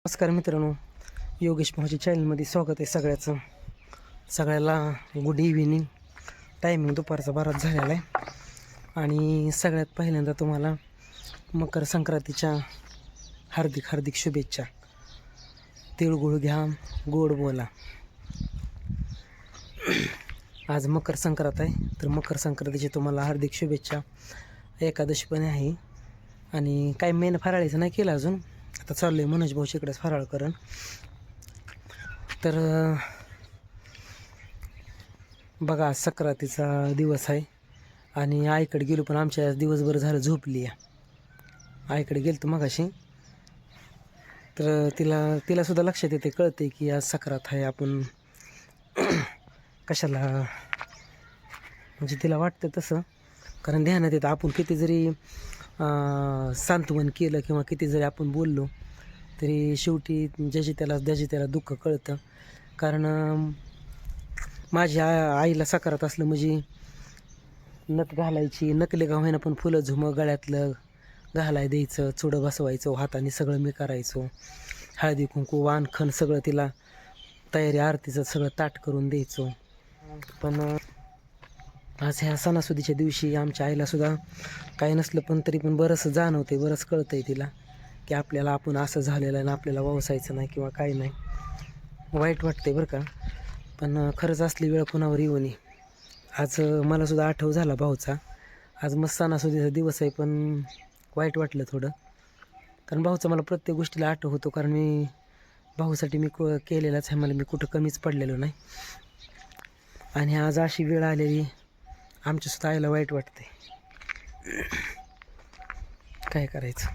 नमस्कार मित्रांनो, योगेश भाऊच्या चॅनलमध्ये स्वागत आहे सगळ्याचं. सगळ्याला गुड इव्हिनिंग. टायमिंग दुपारचा बराच झालेला आहे आणि सगळ्यात पहिल्यांदा तुम्हाला मकर संक्रांतीच्या हार्दिक हार्दिक शुभेच्छा. तिळगुळ घ्या, गोड बोला. आज मकर संक्रांत आहे, तर मकर संक्रांतीची तुम्हाला हार्दिक शुभेच्छा. एकादशी पण आहे आणि काही मेन फराळीचं नाही केलं अजून. आता चाललो आहे मनोज भाऊच्या इकडेच फराळ करण. तर बघा, आज संक्रांतीचा दिवस आहे आणि आईकडे गेलो, पण आमच्या आज दिवसभर झालं झोपली आहे. आईकडे गेलो मगाशी, तर तिलासुद्धा लक्षात येते, कळते की आज संक्रांत आहे. आपण कशाला, म्हणजे तिला वाटतं तसं, कारण ध्यानात येतं आपण किती जरी सांत्वन केलं किंवा किती जरी आपण बोललो तरी शेवटी ज्याची त्याला दुःख कळतं. कारण माझ्या आईला साकारात असलं म्हणजे नथ घालायची, नकली का होईना पण फुलं झुमं गळ्यातलं घालाय द्यायचं, चुडं बसवायचं, हाताने सगळं मी करायचो. हळदी कुंकू वानखण सगळं तिला तयारी, आरतीचं सगळं ताट करून द्यायचो. पण आज ह्या सणासुदीच्या दिवशी आमच्या आईलासुद्धा काही नसलं पण तरी पण बरंच जाणवते, बरंच कळतं आहे तिला की आपल्याला आपण असं झालेलं आहे आणि आपल्याला ववसायचं नाही किंवा काही नाही. वाईट वाटते बरं का, पण खरंच असली वेळ कोणावर येऊ नये. आज मलासुद्धा आठव झाला भाऊचा. आज मस्त सणासुदीचा दिवस आहे, पण वाईट वाटलं थोडं, कारण भाऊचा मला प्रत्येक गोष्टीला आठव होतो. कारण मी भाऊसाठी मी केलेलाच आहे, मला मी कुठं कमीच पडलेलो नाही. आणि आज अशी वेळ आलेली, आमच्यासुद्धा आईला वाईट वाटते. काय करायचं,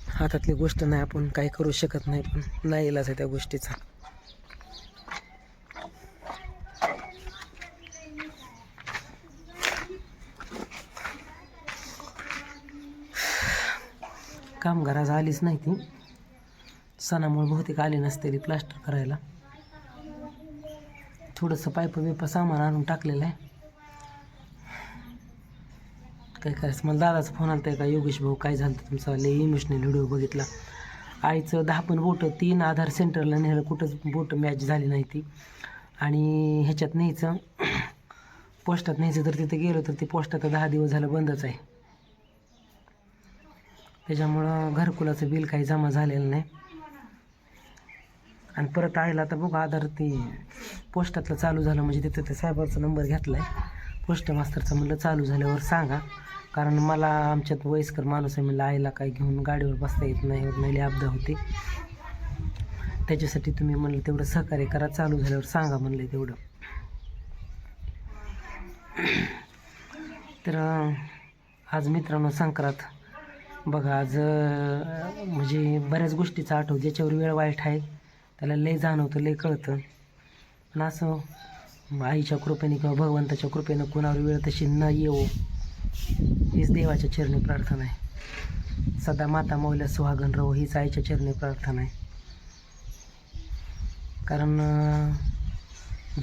हातातली गोष्ट नाही, आपण काही करू शकत नाही, पण नाही इलाज आहे त्या गोष्टीचा. कामगार आज आलीच नाही, ती सणामुळे बहुतेक आली नसते प्लास्टर करायला. थोडंसं पाईप बिप सामान आणून टाकलेलं आहे. काय करायचं, मला दादाचा फोन आला का, योगेश भाऊ काय झालं तुमचा, लय इमोशनल व्हिडिओ बघितला. आईचं 10 पण बोटं 3 आधार सेंटरला नेलं, कुठंच बोटं मॅच झाली नाही ती. आणि ह्याच्यात न्यायचं, पोस्टात न्यायचं, तर तिथे गेलो तर ती पोस्टात 10 दिवस झालं बंदच आहे. त्याच्यामुळं घरकुलाचं बिल काही जमा झालेलं नाही. आणि परत आईला आता बघू, आधार ती पोस्टातलं चालू झालं म्हणजे तिथं ते साहेबाचा नंबर घेतला आहे पोस्ट मास्तरचा. म्हणलं चालू झाल्यावर सांगा, कारण मला आमच्यात वयस्कर माणूस आहे, म्हणलं आईला काय घेऊन गाडीवर बसता येत नाही, लई अपदा होते. त्याच्यासाठी तुम्ही म्हणलं तेवढं सहकार्य करा, चालू झाल्यावर सांगा म्हणलं तेवढं. तर आज मित्रांनो संक्रांत बघा. आज म्हणजे बऱ्याच गोष्टीचा आठव, ज्याच्यावर वेळ वाईट आहे त्याला लय जाणवतं, लय कळतं. पण असं आईच्या कृपेने किंवा भगवंताच्या कृपेनं कोणावर वेळ तशी न येवो, हीच देवाच्या चरणी प्रार्थना आहे. सदा माता मौल्या सुहागण रहो, हीच आईच्या चरणी प्रार्थना आहे. कारण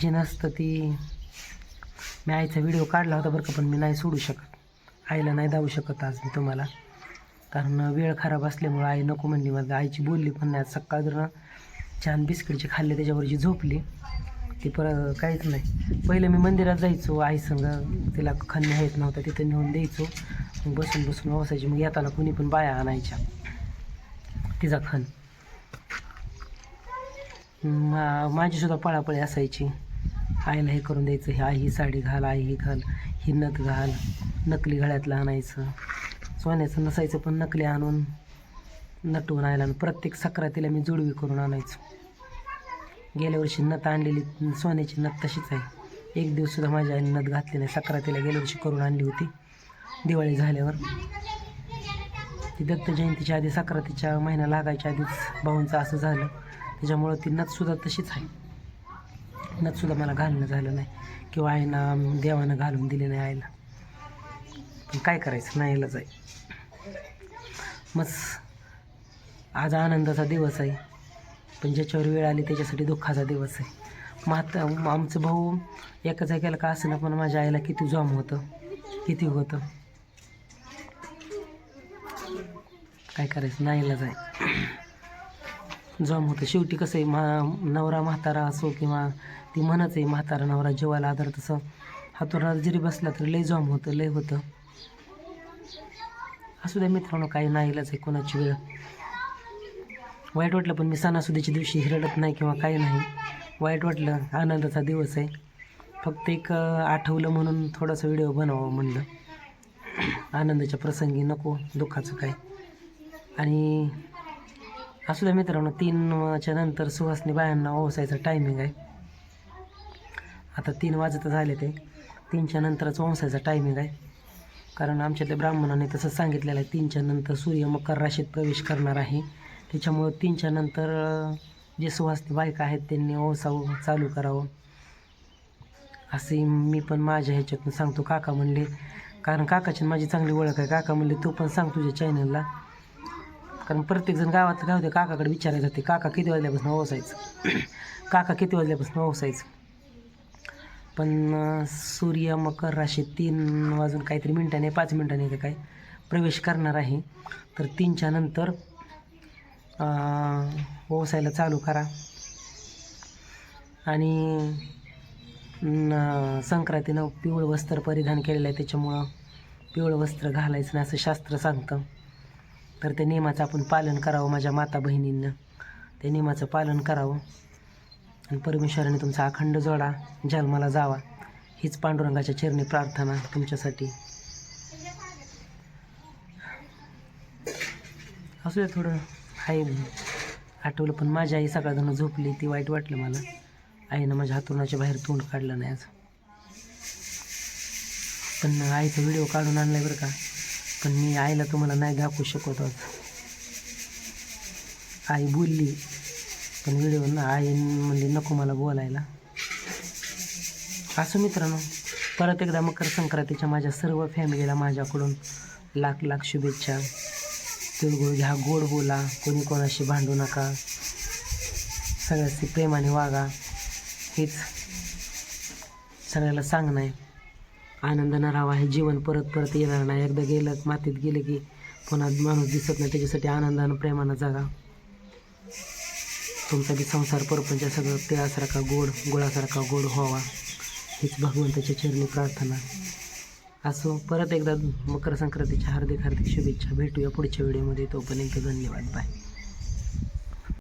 जे नसतं ती, मी आईचा व्हिडिओ काढला होता बरं का, पण मी नाही सोडू शकत, आईला नाही दावू शकत आज मी तुम्हाला. कारण वेळ खराब असल्यामुळं आई नको म्हणली, माझ्या आईची बोलली पण नाही. सकाळ जर छान बिस्किटचे खाल्ले, त्याच्यावर जी झोपली ती परत काहीच नाही. पहिलं मी मंदिरात जायचो आईसंग, तिला खण येत नव्हता, तिथं नेऊन द्यायचो, मग बसून बसून वसायची. मग येताना कुणी पण बाया आणायच्या तिचा खण. माझीसुद्धा पळापळी असायची, आईला हे करून द्यायचं, हे आई ही साडी घाल, आई ही घाल, ही नथ घाल, नकली गळ्यातलं आणायचं. सोन्याचं नसायचं पण नकली आणून नटवून आयला. प्रत्येक सक्रातीला मी जुडवी करून आणायचो. गेल्या वर्षी नथ आणलेली सोन्याची नथ तशीच आहे, एक दिवससुद्धा माझ्या आईने नथ घातली नाही. सक्रातीला गेल्या वर्षी करून आणली होती, दिवाळी झाल्यावर. ती दत्त जयंतीच्या आधी, सक्रातीच्या महिना लागायच्या आधीच भाऊंचं असं झालं, त्याच्यामुळं ती नथसुद्धा तशीच आहे. नथसुद्धा मला घालणं झालं नाही किंवा आईनं देवानं घालून दिली नाही आईला. पण काय करायचं, नाही यायला जाय. मग आज आनंदाचा दिवस आहे, पण ज्याच्यावर वेळ आली त्याच्यासाठी दुःखाचा दिवस आहे. मग आमचं भाऊ एका जागेला का असं ना, पण माझ्या आईला किती जॉम होतं, किती होतं. काय करायचं, नाईलाज आहे. जॉम होतं शेवटी. कसं आहे, नवरा म्हातारा असो किंवा ती म्हणच आहे म्हातारा नवरा जेवायला आधार, तसं हातोराला जरी बसला तरी लय जॉम होतं, लय होतं. असू द्या मित्रांनो, काही नाईलाज आहे, कोणाची वेळ. वाईट वाटलं पण मी सणासुदीच्या दिवशी रडत नाही किंवा काही नाही. वाईट वाटलं, आनंदाचा दिवस आहे. फक्त एक आठवलं म्हणून थोडासा व्हिडिओ बनवावा म्हणलं. आनंदाच्या प्रसंगी नको दुःखाचं काय. आणि असू द्या मित्रांनो, 3च्या नंतर सुहासनी बायांना ओसायचं टायमिंग आहे. आता 3 वाजत झाले, ते 3च्या नंतरच ओसायचा टायमिंग आहे. कारण आमच्या त्या ब्राह्मणाने तसं सांगितलेलं आहे, 3च्या नंतर सूर्य मकर राशीत प्रवेश करणार आहे. त्याच्यामुळं 3च्या नंतर जे सुहासनी बायका आहेत त्यांनी ओसावं चालू करावं, असे मी पण माझ्या ह्याच्यातून सांगतो. काका म्हणले, कारण काकाची माझी चांगली ओळख आहे, काका म्हणले तू पण सांग तुझ्या चॅनलला. कारण प्रत्येकजण गावातलं काय होते, काकाकडे विचारायला जाते, काका किती वाजल्यापासून ओसायचं, काका किती वाजल्यापासून ओसायचं. पण सूर्य मकर राशीत 3 वाजून काहीतरी मिनिटाने 5 मिनिटांनी का काय प्रवेश करणार आहे. तर 3च्या नंतर ओसायला चालू करा. आणि संक्रांतीनं पिवळं वस्त्र परिधान केलेलं आहे, त्याच्यामुळं पिवळं वस्त्र घालायचं नाही असं शास्त्र सांगतं. तर त्या नियमाचं आपण पालन करावं. माझ्या माता बहिणींनं त्या नियमाचं पालन करावं. आणि परमेश्वराने तुमचा अखंड जोडा जन्माला जावा, हीच पांडुरंगाच्या चरणी प्रार्थना तुमच्यासाठी. असू दे, थोडं आहे आठवलं. पण माझी आई सकाळजण झोपली, ती वाईट वाटलं मला. आईनं माझ्या हातरुणाच्या बाहेर तोंड काढलं नाही आज. पण आईचा व्हिडिओ काढून आणलाय बरं का. पण मी आईला तुम्हाला नाही दाखवू शकत आहोत. आई बोलली पण व्हिडिओ ना, आई म्हणजे नको मला बोलायला. असं मित्रांनो, परत एकदा मकर संक्रांतीच्या माझ्या सर्व फॅमिलीला माझ्याकडून लाख लाख शुभेच्छा. तिळगुळ घ्या, गोड बोला, कोणी कोणाशी भांडू नका, सगळ्याशी प्रेमाने वागा, हेच सगळ्याला सांगणं आहे. आनंदानं राहावा, हे जीवन परत परत येणार नाही. एकदा गेलं, मातीत गेलं की पुन्हा माणूस दिसत नाही. त्याच्यासाठी आनंदानं प्रेमानं जागा. तुमचा बी संसार परपंच सगळं तिळासारखा गोड, गुळासारखा गोड व्हावा, हीच भगवंताच्या चरणी प्रार्थना. असो, परत एकदा मकर संक्रांतीच्या हार्दिक हार्दिक शुभेच्छा. भेटूया पुढच्या व्हिडिओमध्ये. तोपर्यंत धन्यवाद, बाय.